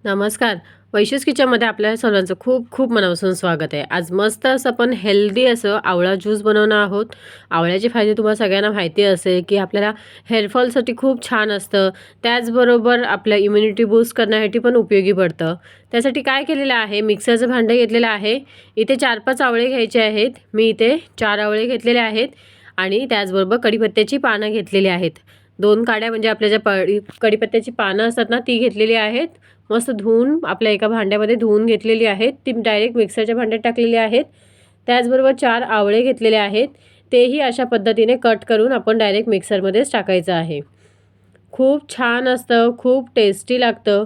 नमस्कार. वैशूज किचनमध्ये आपल्या सर्वांचं खूप खूप मनापासून स्वागत आहे. आज मस्त असं आपण हेल्दी असं आवळा ज्यूस बनवणार आहोत. आवळ्याचे फायदे तुम्हाला सगळ्यांना माहिती असेल की आपल्याला हेअरफॉलसाठी खूप छान असतं. त्याचबरोबर आपल्या इम्युनिटी बूस्ट करण्यासाठी पण उपयोगी पडतं. त्यासाठी काय केलेलं आहे, मिक्सरचं भांडं घेतलेलं आहे. इथे 4-5 आवळे घ्यायचे आहेत. मी इथे 4 आवळे घेतलेले आहेत आणि त्याचबरोबर कढीपत्त्याची पानं घेतलेली आहेत. 2 काड्या म्हणजे आपल्या ज्या कढीपत्त्याची पानं असतात ना, ती घेतलेली आहेत. मस्त धुवून आपल्या एका भांड्यामध्ये धुवून घेतलेली आहेत. ती डायरेक्ट मिक्सरच्या भांड्यात टाकलेली आहेत. त्याचबरोबर 4 आवळे घेतलेले आहेत. तेही अशा पद्धतीने कट करून आपण डायरेक्ट मिक्सरमध्येच टाकायचं आहे. खूप छान असतं, खूप टेस्टी लागतं.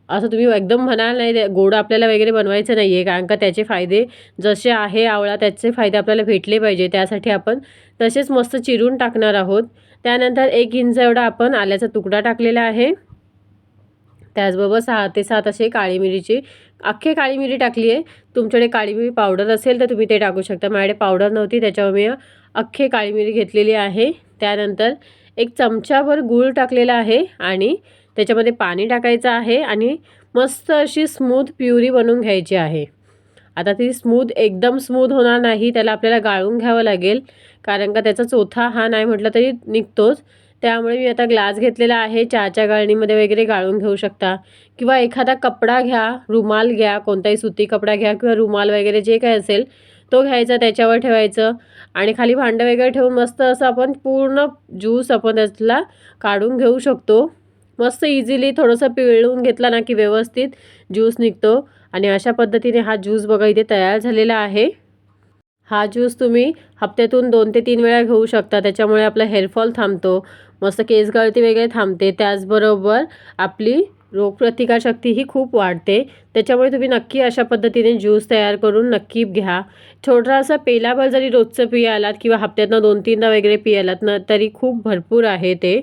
असं तुम्ही एकदम म्हणाल नाही गोड आपल्याला वगैरे बनवायचं नाही आहे, कारण का त्याचे फायदे जसे आहे आवळा त्याचे फायदे आपल्याला भेटले पाहिजे. त्यासाठी आपण तसेच मस्त चिरून टाकणार आहोत. त्यानंतर 1 इंच एवढा आपण आल्याचा तुकडा टाकलेला आहे. त्याचबरोबर 6 ते 7 असे काळी मिरीची अख्खी काळी मिरी टाकली आहे. तुमच्याकडे काळी मिरी पावडर असेल तर तुम्ही ते टाकू शकता. माझ्याकडे पावडर नव्हती त्याच्यामुळे मी अख्खी काळी मिरी घेतलेली आहे. त्यानंतर 1 चमचाभर गूळ टाकलेला आहे आणि त्याच्यामध्ये पाणी टाकायचं आहे आणि मस्त अशी स्मूथ प्युरी बनवून घ्यायची आहे. आता ती एकदम स्मूथ होणार नाही, त्याला आपल्याला गाळून घ्यावं लागेल, कारण का त्याचा चोथा हा नाही म्हटलं तरी निघतोच. त्यामुळे मी आता ग्लास घेतलेला आहे. चहाच्या गाळणीमध्ये वगैरे गाळून घेऊ शकता किंवा एखादा कपडा घ्या, रुमाल घ्या, कोणताही सुती कपडा घ्या किंवा रुमाल वगैरे जे काही असेल तो घ्यायचा, त्याच्यावर ठेवायचं आणि खाली भांडं वगैरे ठेवून मस्त असं आपण पूर्ण ज्यूस आपण त्यातला काढून घेऊ शकतो. मस्त इझिली थोडंसं पिळून घेतला ना की व्यवस्थित ज्यूस निघतो आणि अशा पद्धतीने हा ज्यूस बघा इथे तयार झालेला आहे. हा ज्यूस तुम्ही हप्त्यातून 2 ते 3 वेळा घेऊ शकता. त्याच्यामुळे आपला हेअरफॉल थांबतो, मस्त केस गळती वगैरे थांबते. त्याचबरोबर आपली रोगप्रतिकारशक्तीही खूप वाढते. त्याच्यामुळे तुम्ही नक्की अशा पद्धतीने ज्यूस तयार करून नक्की घ्या. छोटासा पेलाभर जरी रोजचं पियालात किंवा हप्त्यातनं 2-3दा वगैरे पियालात ना तरी खूप भरपूर आहे ते.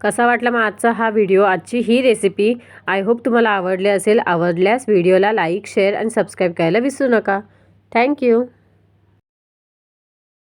कसा वाटला मग आजचा हा व्हिडिओ, आजची ही रेसिपी? आय होप तुम्हाला आवडले असेल. आवडल्यास व्हिडिओला लाईक, शेअर आणि सबस्क्राईब करायला विसरू नका. थँक्यू.